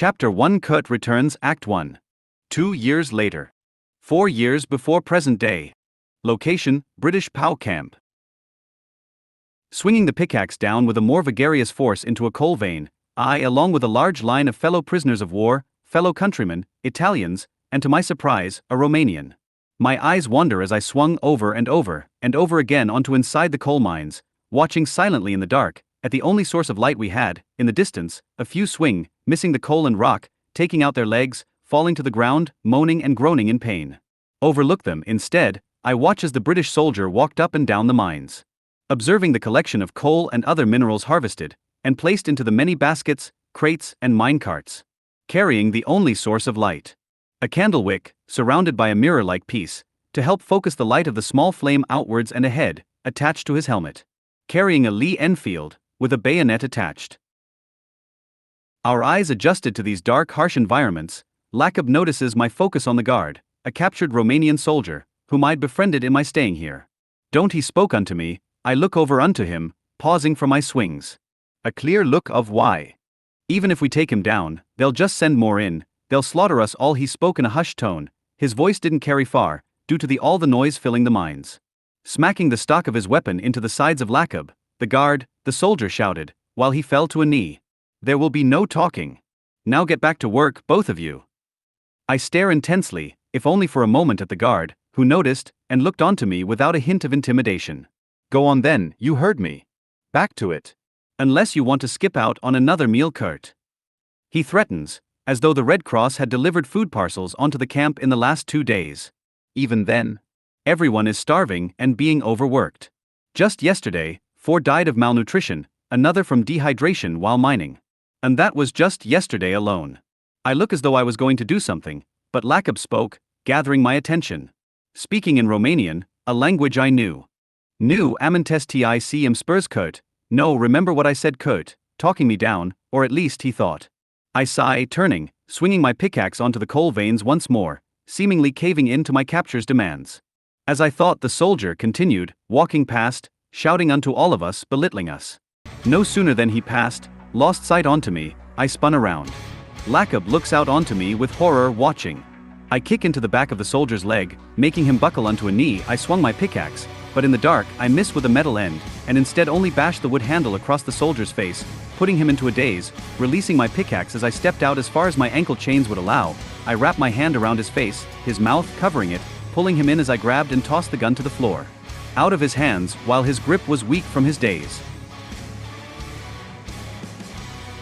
Chapter 1 Kurt returns Act 1. 2 years later. 4 years before present day. Location, British POW camp. Swinging the pickaxe down with a more vigorous force into a coal vein, I, along with a large line of fellow prisoners of war, fellow countrymen, Italians, and to my surprise, a Romanian. My eyes wander as I swung over and over again onto inside the coal mines, watching silently in the dark, at the only source of light we had, in the distance, a few swing, missing the coal and rock, taking out their legs, falling to the ground, moaning and groaning in pain. Overlook them, instead, I watch as the British soldier walked up and down the mines. Observing the collection of coal and other minerals harvested, and placed into the many baskets, crates, and mine carts. Carrying the only source of light. A candle wick, surrounded by a mirror-like piece, to help focus the light of the small flame outwards and ahead, attached to his helmet. Carrying a Lee Enfield, with a bayonet attached. Our eyes adjusted to these dark, harsh environments. Lacab notices my focus on the guard, a captured Romanian soldier, whom I'd befriended in my staying here. Don't he spoke unto me, I look over unto him, pausing for my swings. A clear look of why. Even if we take him down, they'll just send more in, they'll slaughter us all. He spoke in a hushed tone, his voice didn't carry far, due to all the noise filling the mines. Smacking the stock of his weapon into the sides of Lacab, the guard, the soldier shouted, while he fell to a knee. There will be no talking. Now get back to work, both of you. I stare intensely, if only for a moment, at the guard, who noticed, and looked onto me without a hint of intimidation. Go on then, you heard me. Back to it. Unless you want to skip out on another meal, Kurt. He threatens, as though the Red Cross had delivered food parcels onto the camp in the last 2 days. Even then, everyone is starving and being overworked. Just yesterday, 4 died of malnutrition, another from dehydration while mining. And that was just yesterday alone. I look as though I was going to do something, but Lacab spoke, gathering my attention. Speaking in Romanian, a language I knew. Nu amintesc im spurs Kurt. No, remember what I said, Kurt, talking me down, or at least he thought. I sigh, turning, swinging my pickaxe onto the coal veins once more, seemingly caving in to my capture's demands. As I thought, the soldier continued, walking past, shouting unto all of us, belittling us. No sooner than he passed, lost sight onto me, I spun around. Lacab looks out onto me with horror, watching. I kick into the back of the soldier's leg, making him buckle onto a knee. I swung my pickaxe, but in the dark, I missed with the metal end, and instead only bashed the wood handle across the soldier's face, putting him into a daze. Releasing my pickaxe as I stepped out as far as my ankle chains would allow, I wrapped my hand around his face, his mouth covering it, pulling him in as I grabbed and tossed the gun to the floor. Out of his hands, while his grip was weak from his daze.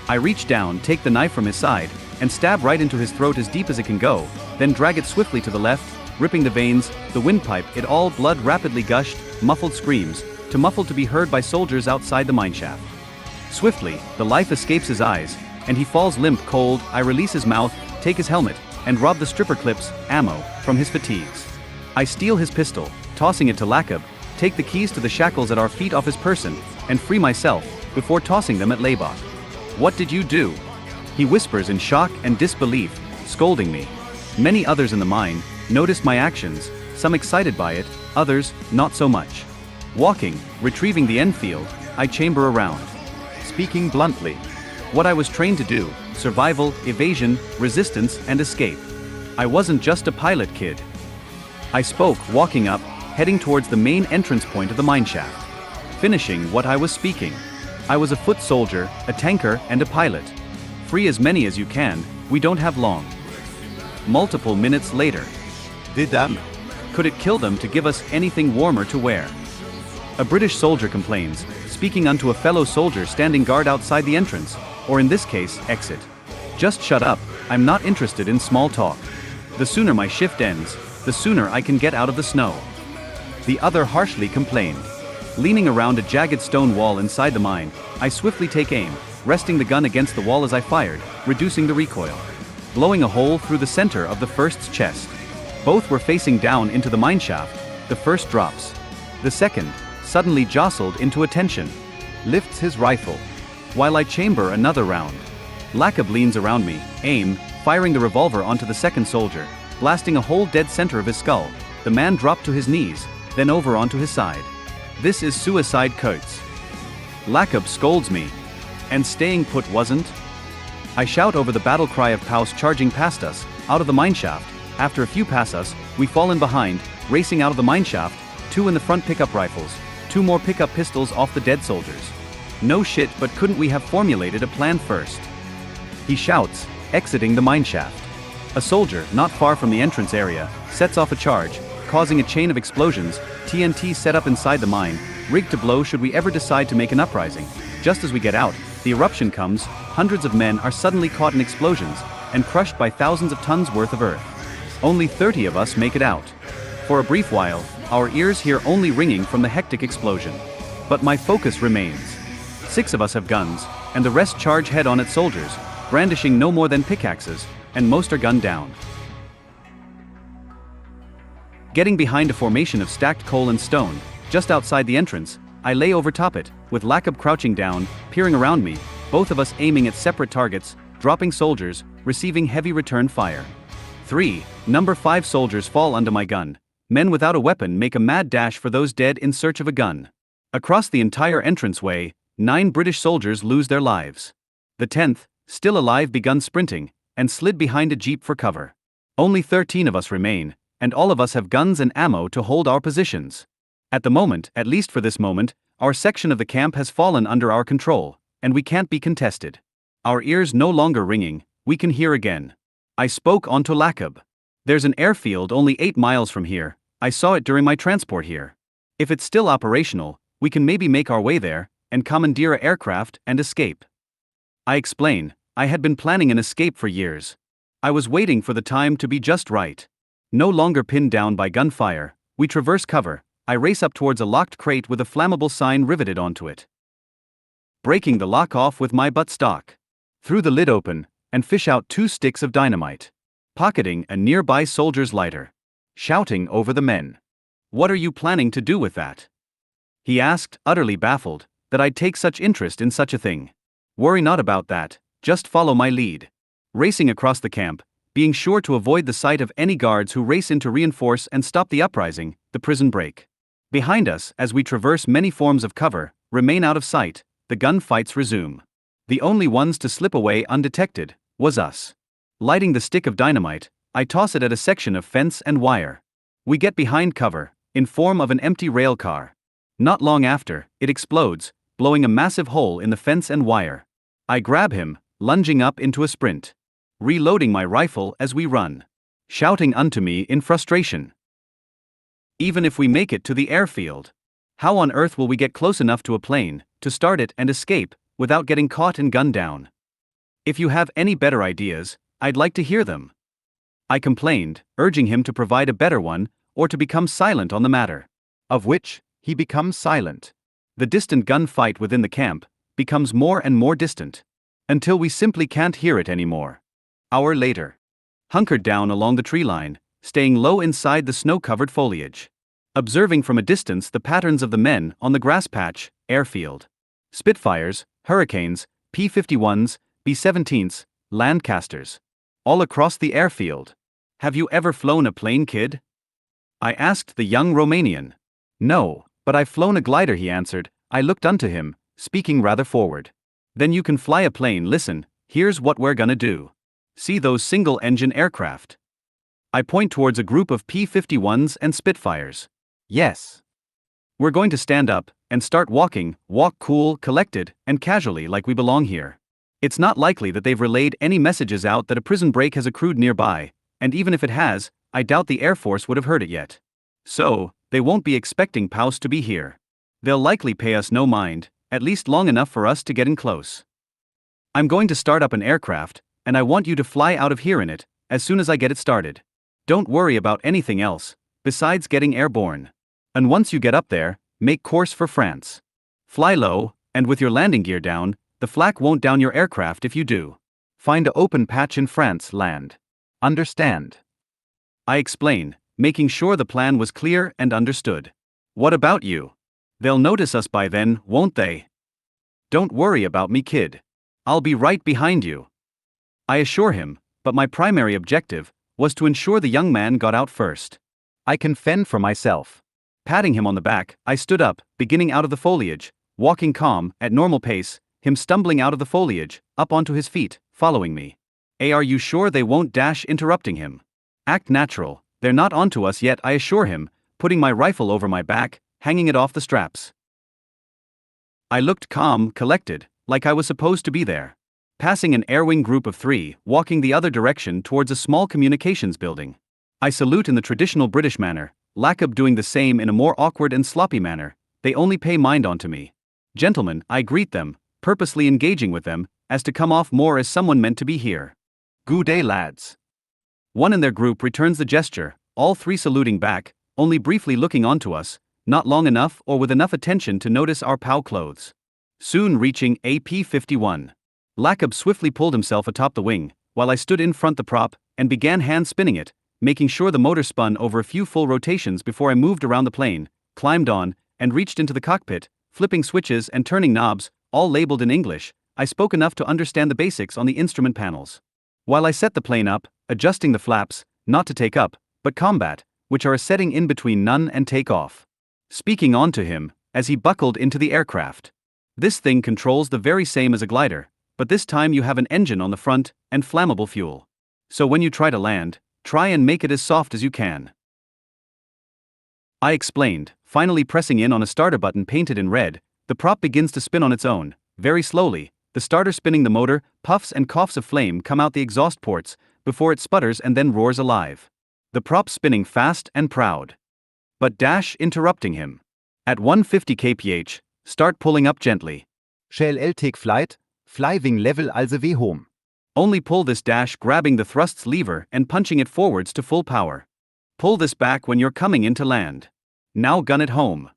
I reach down, take the knife from his side, and stab right into his throat as deep as it can go, then drag it swiftly to the left, ripping the veins, the windpipe, it all. Blood rapidly gushed, muffled screams, too muffled to be heard by soldiers outside the mineshaft. Swiftly, the life escapes his eyes, and he falls limp cold. I release his mouth, take his helmet, and rob the stripper clips, ammo, from his fatigues. I steal his pistol, tossing it to Lacab, take the keys to the shackles at our feet off his person, and free myself, before tossing them at Labok. What did you do? He whispers in shock and disbelief, scolding me. Many others in the mine noticed my actions, some excited by it, others not so much. Walking, retrieving the Enfield, I chamber around. Speaking bluntly. What I was trained to do, survival, evasion, resistance, and escape. I wasn't just a pilot kid. I spoke, walking up, heading towards the main entrance point of the mineshaft. Finishing what I was speaking. I was a foot soldier, a tanker, and a pilot. Free as many as you can, we don't have long. Multiple minutes later. Could it kill them to give us anything warmer to wear? A British soldier complains, speaking unto a fellow soldier standing guard outside the entrance, or in this case, exit. Just shut up, I'm not interested in small talk. The sooner my shift ends, the sooner I can get out of the snow. The other harshly complained. Leaning around a jagged stone wall inside the mine, I swiftly take aim, resting the gun against the wall as I fired, reducing the recoil. Blowing a hole through the center of the first's chest. Both were facing down into the mineshaft. The first drops. The second, suddenly jostled into attention. Lifts his rifle. While I chamber another round. Lacab leans around me, aim, firing the revolver onto the second soldier, blasting a hole dead center of his skull. The man dropped to his knees, then over onto his side. This is suicide, Kurtz. Lacab scolds me. And staying put wasn't? I shout over the battle cry of POWs charging past us, out of the mineshaft. After a few pass us, we fall in behind, racing out of the mineshaft, 2 in the front pickup rifles, 2 more pickup pistols off the dead soldiers. No shit, but couldn't we have formulated a plan first? He shouts, exiting the mineshaft. A soldier, not far from the entrance area, sets off a charge, causing a chain of explosions, TNT set up inside the mine, rigged to blow should we ever decide to make an uprising. Just as we get out, the eruption comes, hundreds of men are suddenly caught in explosions, and crushed by thousands of tons worth of earth. Only 30 of us make it out. For a brief while, our ears hear only ringing from the hectic explosion. But my focus remains. 6 of us have guns, and the rest charge head-on at soldiers, brandishing no more than pickaxes, and most are gunned down. Getting behind a formation of stacked coal and stone, just outside the entrance, I lay over top it, with Lakab crouching down, peering around me, both of us aiming at separate targets, dropping soldiers, receiving heavy return fire. 3. Number 5 soldiers fall under my gun. Men without a weapon make a mad dash for those dead in search of a gun. Across the entire entranceway, 9 British soldiers lose their lives. The 10th, still alive, begun sprinting, and slid behind a jeep for cover. Only 13 of us remain, and all of us have guns and ammo to hold our positions. At the moment, at least for this moment, our section of the camp has fallen under our control, and we can't be contested. Our ears no longer ringing, we can hear again. I spoke onto Lakab. There's an airfield only 8 miles from here, I saw it during my transport here. If it's still operational, we can maybe make our way there, and commandeer an aircraft and escape. I explain, I had been planning an escape for years. I was waiting for the time to be just right. No longer pinned down by gunfire, we traverse cover. I race up towards a locked crate with a flammable sign riveted onto it. Breaking the lock off with my buttstock. Threw the lid open, and fish out 2 sticks of dynamite. Pocketing a nearby soldier's lighter. Shouting over the men. What are you planning to do with that? He asked, utterly baffled, that I'd take such interest in such a thing. Worry not about that, just follow my lead. Racing across the camp, being sure to avoid the sight of any guards who race in to reinforce and stop the uprising, the prison break. Behind us, as we traverse many forms of cover, remain out of sight, the gunfights resume. The only ones to slip away undetected was us. Lighting the stick of dynamite, I toss it at a section of fence and wire. We get behind cover, in form of an empty rail car. Not long after, it explodes, blowing a massive hole in the fence and wire. I grab him, lunging up into a sprint. Reloading my rifle as we run. Shouting unto me in frustration. Even if we make it to the airfield, how on earth will we get close enough to a plane, to start it and escape, without getting caught and gunned down? If you have any better ideas, I'd like to hear them. I complained, urging him to provide a better one, or to become silent on the matter. Of which, he becomes silent. The distant gunfight within the camp becomes more and more distant, until we simply can't hear it anymore. Hour later. Hunkered down along the tree line, staying low inside the snow-covered foliage. Observing from a distance the patterns of the men on the grass patch, airfield. Spitfires, Hurricanes, P-51s, B-17s, Lancasters. All across the airfield. Have you ever flown a plane, kid? I asked the young Romanian. No, but I've flown a glider, he answered. I looked unto him, speaking rather forward. Then you can fly a plane. Listen, here's what we're gonna do. See those single-engine aircraft? I point towards a group of P-51s and Spitfires. Yes. We're going to stand up and start walking, walk cool, collected, and casually like we belong here. It's not likely that they've relayed any messages out that a prison break has accrued nearby, and even if it has, I doubt the Air Force would have heard it yet. So, they won't be expecting POWs to be here. They'll likely pay us no mind, at least long enough for us to get in close. I'm going to start up an aircraft, and I want you to fly out of here in it, as soon as I get it started. Don't worry about anything else, besides getting airborne. And once you get up there, make course for France. Fly low, and with your landing gear down, the flak won't down your aircraft if you do. Find an open patch in France, land. Understand? I explain, making sure the plan was clear and understood. What about you? They'll notice us by then, won't they? Don't worry about me, kid. I'll be right behind you. I assure him, but my primary objective was to ensure the young man got out first. I can fend for myself. Patting him on the back, I stood up, beginning out of the foliage, walking calm, at normal pace, him stumbling out of the foliage, up onto his feet, following me. Are you sure they won't dash, interrupting him? Act natural, they're not onto us yet, I assure him, putting my rifle over my back, hanging it off the straps. I looked calm, collected, like I was supposed to be there. Passing an airwing group of 3, walking the other direction towards a small communications building. I salute in the traditional British manner, Lacab doing the same in a more awkward and sloppy manner. They only pay mind onto me. Gentlemen, I greet them, purposely engaging with them, as to come off more as someone meant to be here. Good day, lads. One in their group returns the gesture, all 3 saluting back, only briefly looking onto us, not long enough or with enough attention to notice our POW clothes. Soon reaching AP-51. Lacab swiftly pulled himself atop the wing, while I stood in front the prop, and began hand-spinning it, making sure the motor spun over a few full rotations before I moved around the plane, climbed on, and reached into the cockpit, flipping switches and turning knobs, all labeled in English. I spoke enough to understand the basics on the instrument panels. While I set the plane up, adjusting the flaps, not to take up, but combat, which are a setting in between none and take off. Speaking on to him, as he buckled into the aircraft. This thing controls the very same as a glider, but this time you have an engine on the front, and flammable fuel. So when you try to land, try and make it as soft as you can. I explained, finally pressing in on a starter button painted in red. The prop begins to spin on its own, very slowly, the starter spinning the motor, puffs and coughs of flame come out the exhaust ports, before it sputters and then roars alive. The prop spinning fast and proud. But Dash interrupting him. At 150 kph, start pulling up gently. Shall take flight, fly wing level also way home. Only pull this, Dash, grabbing the thrusts lever and punching it forwards to full power. Pull this back when you're coming in to land. Now gun it home.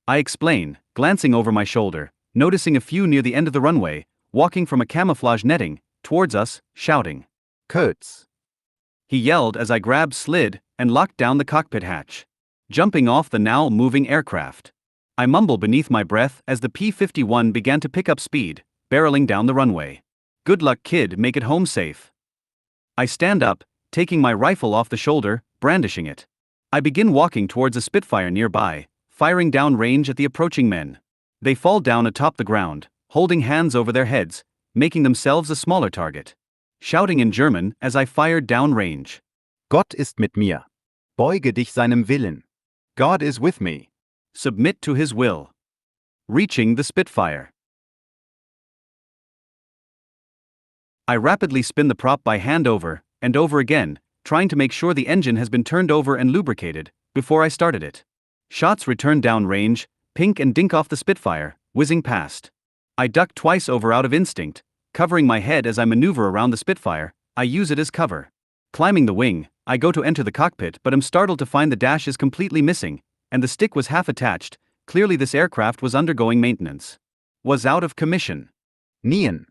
I explain, glancing over my shoulder, noticing a few near the end of the runway, walking from a camouflage netting, towards us, shouting. Kurtz. He yelled as I grabbed, slid, and locked down the cockpit hatch. Jumping off the now moving aircraft. I mumble beneath my breath as the P-51 began to pick up speed, barreling down the runway. Good luck, kid, make it home safe. I stand up, taking my rifle off the shoulder, brandishing it. I begin walking towards a Spitfire nearby, firing down range at the approaching men. They fall down atop the ground, holding hands over their heads, making themselves a smaller target. Shouting in German as I fired down range. Gott ist mit mir. Beuge dich seinem Willen. God is with me. Submit to his will. Reaching the Spitfire. I rapidly spin the prop by hand over and over again, trying to make sure the engine has been turned over and lubricated, before I started it. Shots return down range, pink and dink off the Spitfire, whizzing past. I duck twice over out of instinct, covering my head as I maneuver around the Spitfire. I use it as cover. Climbing the wing, I go to enter the cockpit but am startled to find the dash is completely missing, and the stick was half attached. Clearly this aircraft was undergoing maintenance. Was out of commission. Nien.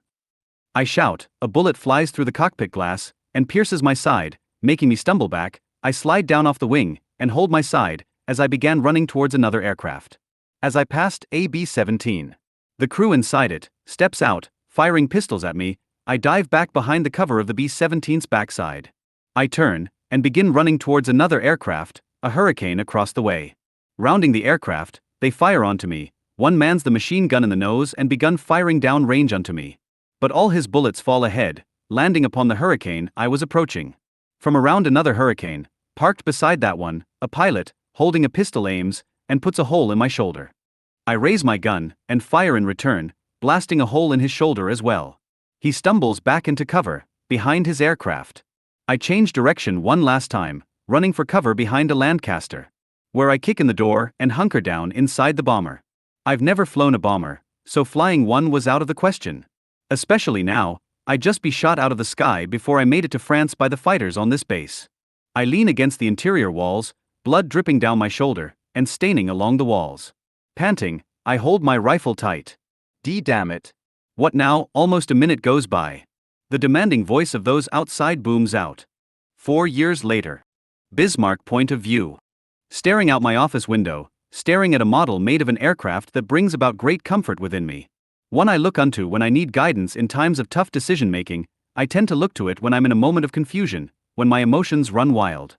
I shout, a bullet flies through the cockpit glass, and pierces my side, making me stumble back. I slide down off the wing, and hold my side, as I began running towards another aircraft. As I passed a B-17. The crew inside it steps out, firing pistols at me. I dive back behind the cover of the B-17's backside. I turn, and begin running towards another aircraft, a Hurricane across the way. Rounding the aircraft, they fire onto me. One mans the machine gun in the nose and begun firing down range onto me. But all his bullets fall ahead, landing upon the Hurricane I was approaching. From around another Hurricane, parked beside that one, a pilot, holding a pistol aims, and puts a hole in my shoulder. I raise my gun, and fire in return, blasting a hole in his shoulder as well. He stumbles back into cover, behind his aircraft. I change direction one last time, running for cover behind a Lancaster, where I kick in the door and hunker down inside the bomber. I've never flown a bomber, so flying one was out of the question. Especially now, I'd just be shot out of the sky before I made it to France by the fighters on this base. I lean against the interior walls, blood dripping down my shoulder, and staining along the walls. Panting, I hold my rifle tight. Damn it. What now? Almost a minute goes by. The demanding voice of those outside booms out. 4 years later. Bismarck point of view. Staring out my office window, staring at a model made of an aircraft that brings about great comfort within me. One I look unto when I need guidance in times of tough decision-making. I tend to look to it when I'm in a moment of confusion, when my emotions run wild.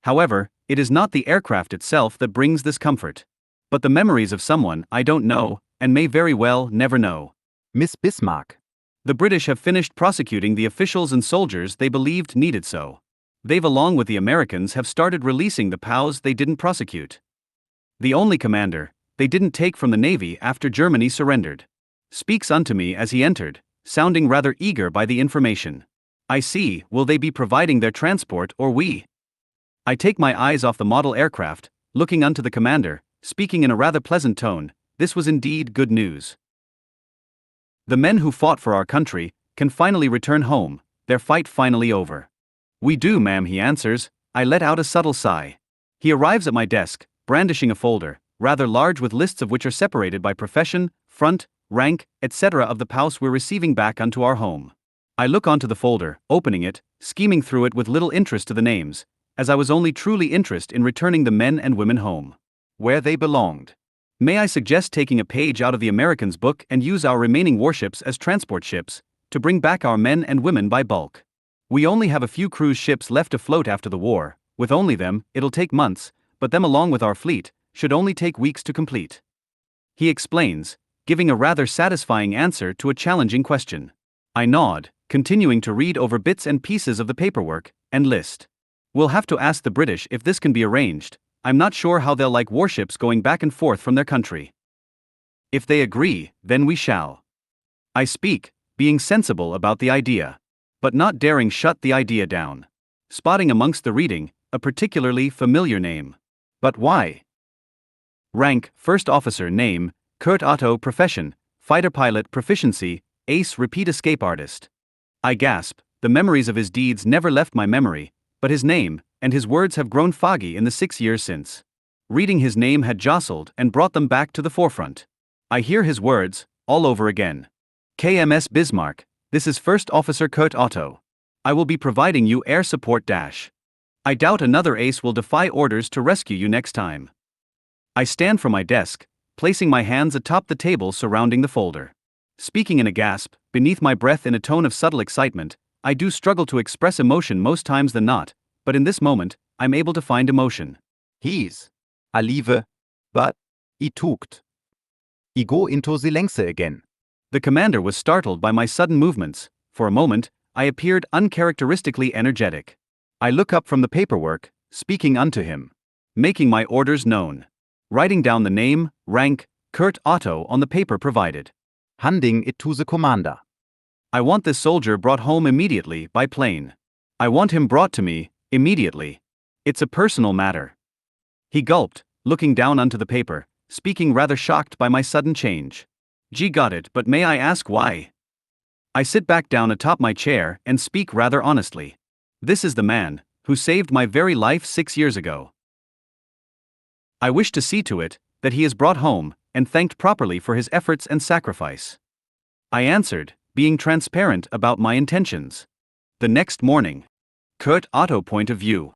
However, it is not the aircraft itself that brings this comfort, but the memories of someone I don't know, and may very well never know. Miss Bismarck. The British have finished prosecuting the officials and soldiers they believed needed so. They've, along with the Americans, have started releasing the POWs they didn't prosecute. The only commander they didn't take from the Navy after Germany surrendered speaks unto me as he entered, sounding rather eager by the information. I see, will they be providing their transport or we? I take my eyes off the model aircraft, looking unto the commander, speaking in a rather pleasant tone. This was indeed good news. The men who fought for our country can finally return home, their fight finally over. We do, ma'am, he answers. I let out a subtle sigh. He arrives at my desk, brandishing a folder, rather large, with lists of which are separated by profession, front, rank, etc. of the POWs we're receiving back unto our home. I look onto the folder, opening it, scheming through it with little interest to the names, as I was only truly interested in returning the men and women home, where they belonged. May I suggest taking a page out of the Americans' book and use our remaining warships as transport ships, to bring back our men and women by bulk. We only have a few cruise ships left afloat after the war. With only them, it'll take months, but them along with our fleet, should only take weeks to complete. He explains, giving a rather satisfying answer to a challenging question. I nod, continuing to read over bits and pieces of the paperwork and list. We'll have to ask the British if this can be arranged. I'm not sure how they'll like warships going back and forth from their country. If they agree, then we shall. I speak, being sensible about the idea, but not daring shut the idea down. Spotting amongst the reading a particularly familiar name. But why? Rank, First Officer. Name, Kurt Otto. Profession, Fighter Pilot. Proficiency, Ace. Repeat Escape Artist. I gasp. The memories of his deeds never left my memory, but his name and his words have grown foggy in the 6 years since. Reading his name had jostled and brought them back to the forefront. I hear his words all over again. KMS Bismarck, this is First Officer Kurt Otto. I will be providing you air support. I doubt another ace will defy orders to rescue you next time. I stand from my desk, placing my hands atop the table surrounding the folder. Speaking in a gasp, beneath my breath in a tone of subtle excitement. I do struggle to express emotion most times than not, but in this moment, I'm able to find emotion. He's. I lieve. But. I tugt. I go into the length again. The commander was startled by my sudden movements. For a moment, I appeared uncharacteristically energetic. I look up from the paperwork, speaking unto him. Making my orders known. Writing down the name, rank, Kurt Otto on the paper provided. Handing it to the commander. I want this soldier brought home immediately by plane. I want him brought to me, immediately. It's a personal matter. He gulped, looking down onto the paper, speaking rather shocked by my sudden change. Gee, got it, but may I ask why? I sit back down atop my chair and speak rather honestly. This is the man who saved my very life 6 years ago. I wish to see to it that he is brought home and thanked properly for his efforts and sacrifice. I answered, being transparent about my intentions. The next morning, Kurt Otto point of view.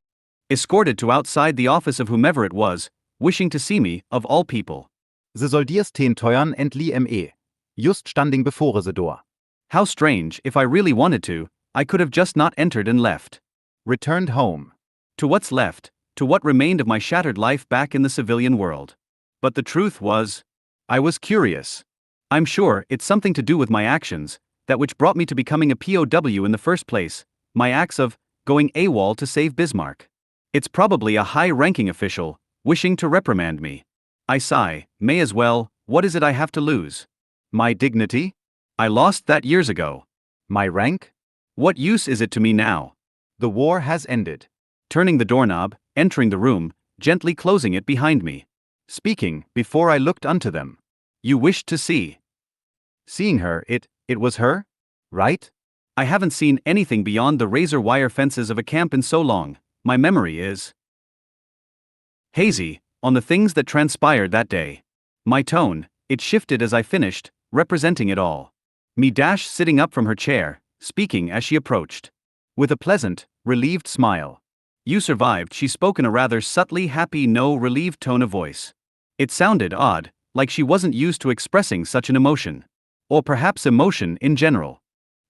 Escorted to outside the office of whomever it was, wishing to see me, of all people. The soldiers ten teuern endli me. Just standing before the door. How strange, if I really wanted to, I could have just not entered and left. Returned home. To what's left, to what remained of my shattered life back in the civilian world. But the truth was, I was curious. I'm sure it's something to do with my actions, that which brought me to becoming a POW in the first place, my acts of going AWOL to save Bismarck. It's probably a high-ranking official, wishing to reprimand me. I sigh, may as well, what is it I have to lose? My dignity? I lost that years ago. My rank? What use is it to me now? The war has ended. Turning the doorknob, entering the room, gently closing it behind me. Speaking, before I looked unto them. You wished to see. Seeing her, it was her? Right? I haven't seen anything beyond the razor wire fences of a camp in so long. My memory is hazy on the things that transpired that day. My tone, it shifted as I finished, representing it all. Me sitting up from her chair, speaking as she approached. With a pleasant, relieved smile. You survived, she spoke in a rather subtly happy, no relieved tone of voice. It sounded odd, like she wasn't used to expressing such an emotion. Or perhaps emotion in general.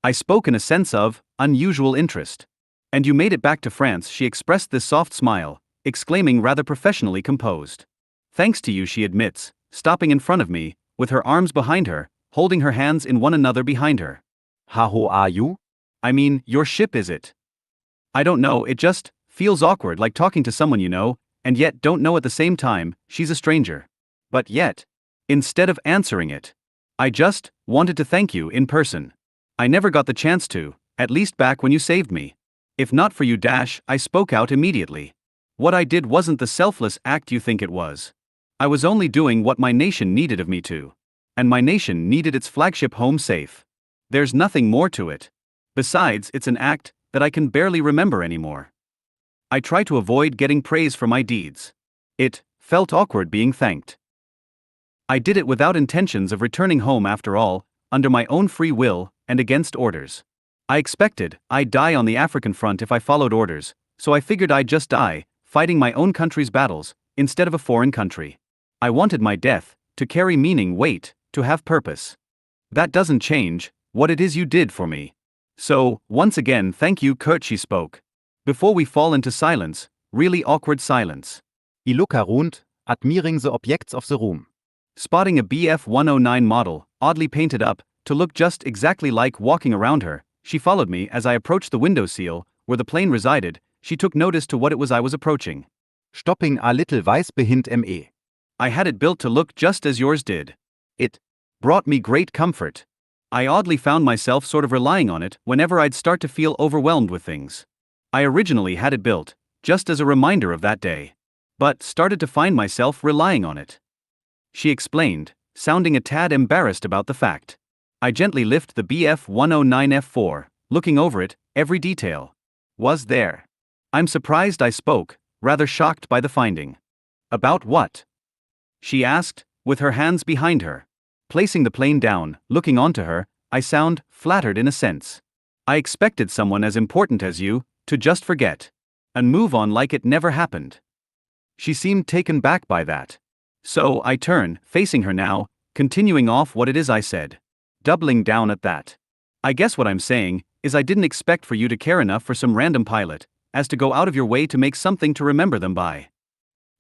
I spoke in a sense of unusual interest. And you made it back to France, she expressed this soft smile, exclaiming rather professionally composed. Thanks to you, she admits, stopping in front of me, with her arms behind her, holding her hands in one another behind her. How are you? I mean, your ship is it? I don't know, it just feels awkward like talking to someone you know, and yet don't know at the same time, she's a stranger. But yet, instead of answering it, I just wanted to thank you in person. I never got the chance to, at least back when you saved me. If not for you, I spoke out immediately. What I did wasn't the selfless act you think it was. I was only doing what my nation needed of me to. And my nation needed its flagship home safe. There's nothing more to it. Besides, it's an act that I can barely remember anymore. I try to avoid getting praise for my deeds. It felt awkward being thanked. I did it without intentions of returning home after all, under my own free will, and against orders. I expected I'd die on the African front if I followed orders, so I figured I'd just die, fighting my own country's battles, instead of a foreign country. I wanted my death to carry meaning, weight, to have purpose. That doesn't change what it is you did for me. So, once again, thank you, Kurt, she spoke. Before we fall into silence, really awkward silence. I look around, admiring the objects of the room. Spotting a BF-109 model, oddly painted up, to look just exactly like walking around her, she followed me as I approached the window sill, where the plane resided. She took notice to what it was I was approaching. Stopping a little weiß behint me. I had it built to look just as yours did. It brought me great comfort. I oddly found myself sort of relying on it whenever I'd start to feel overwhelmed with things. I originally had it built, just as a reminder of that day. But started to find myself relying on it. She explained, sounding a tad embarrassed about the fact. I gently lift the BF-109F4, looking over it, every detail was there. I'm surprised I spoke, rather shocked by the finding. About what? She asked, with her hands behind her. Placing the plane down, looking onto her, I sound flattered in a sense. I expected someone as important as you to just forget and move on like it never happened. She seemed taken back by that. So I turn, facing her now, continuing off what it is I said. Doubling down at that. I guess what I'm saying is I didn't expect for you to care enough for some random pilot, as to go out of your way to make something to remember them by.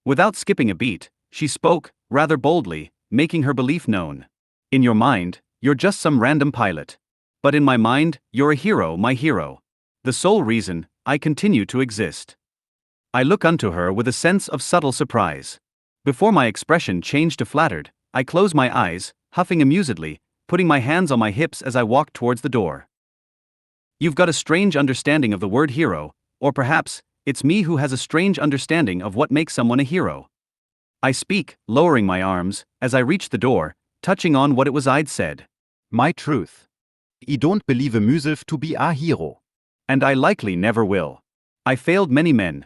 Without skipping a beat, she spoke, rather boldly, making her belief known. In your mind, you're just some random pilot. But in my mind, you're a hero, my hero. The sole reason I continue to exist. I look unto her with a sense of subtle surprise. Before my expression changed to flattered, I close my eyes, huffing amusedly, putting my hands on my hips as I walked towards the door. You've got a strange understanding of the word hero, or perhaps, it's me who has a strange understanding of what makes someone a hero. I speak, lowering my arms, as I reach the door, touching on what it was I'd said. My truth. I don't believe myself to be a hero. And I likely never will. I failed many men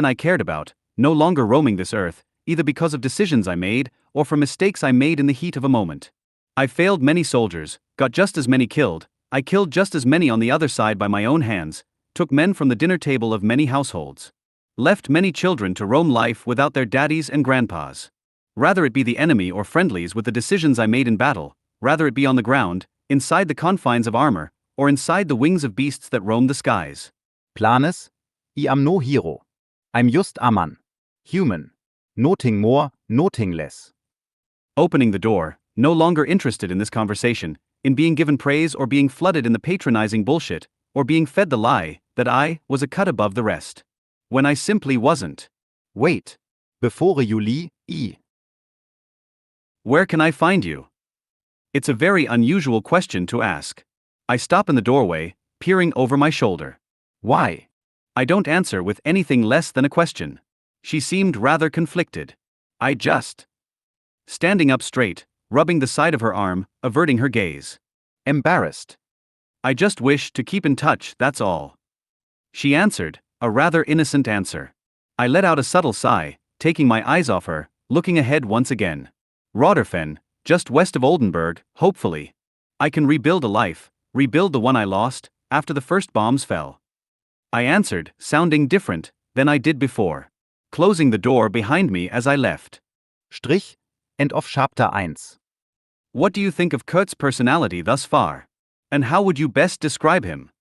I cared about, no longer roaming this earth, either because of decisions I made, or for mistakes I made in the heat of a moment. I failed many soldiers, got just as many killed, I killed just as many on the other side by my own hands, took men from the dinner table of many households. Left many children to roam life without their daddies and grandpas. Rather it be the enemy or friendlies with the decisions I made in battle, rather it be on the ground, inside the confines of armor, or inside the wings of beasts that roam the skies. Planes? I am no hero. I'm just a man. Human. Nothing more, nothing less. Opening the door, no longer interested in this conversation, in being given praise or being flooded in the patronizing bullshit, or being fed the lie that I was a cut above the rest. When I simply wasn't. Wait. Before you leave, I. Where can I find you? It's a very unusual question to ask. I stop in the doorway, peering over my shoulder. Why? I don't answer with anything less than a question. She seemed rather conflicted. I just. Standing up straight, rubbing the side of her arm, averting her gaze. Embarrassed. I just wish to keep in touch, that's all. She answered, a rather innocent answer. I let out a subtle sigh, taking my eyes off her, looking ahead once again. Rotterdam, just west of Oldenburg, hopefully. I can rebuild a life, rebuild the one I lost, after the first bombs fell. I answered, sounding different than I did before. Closing the door behind me as I left. Strich, end of chapter 1. What do you think of Kurt's personality thus far? And how would you best describe him?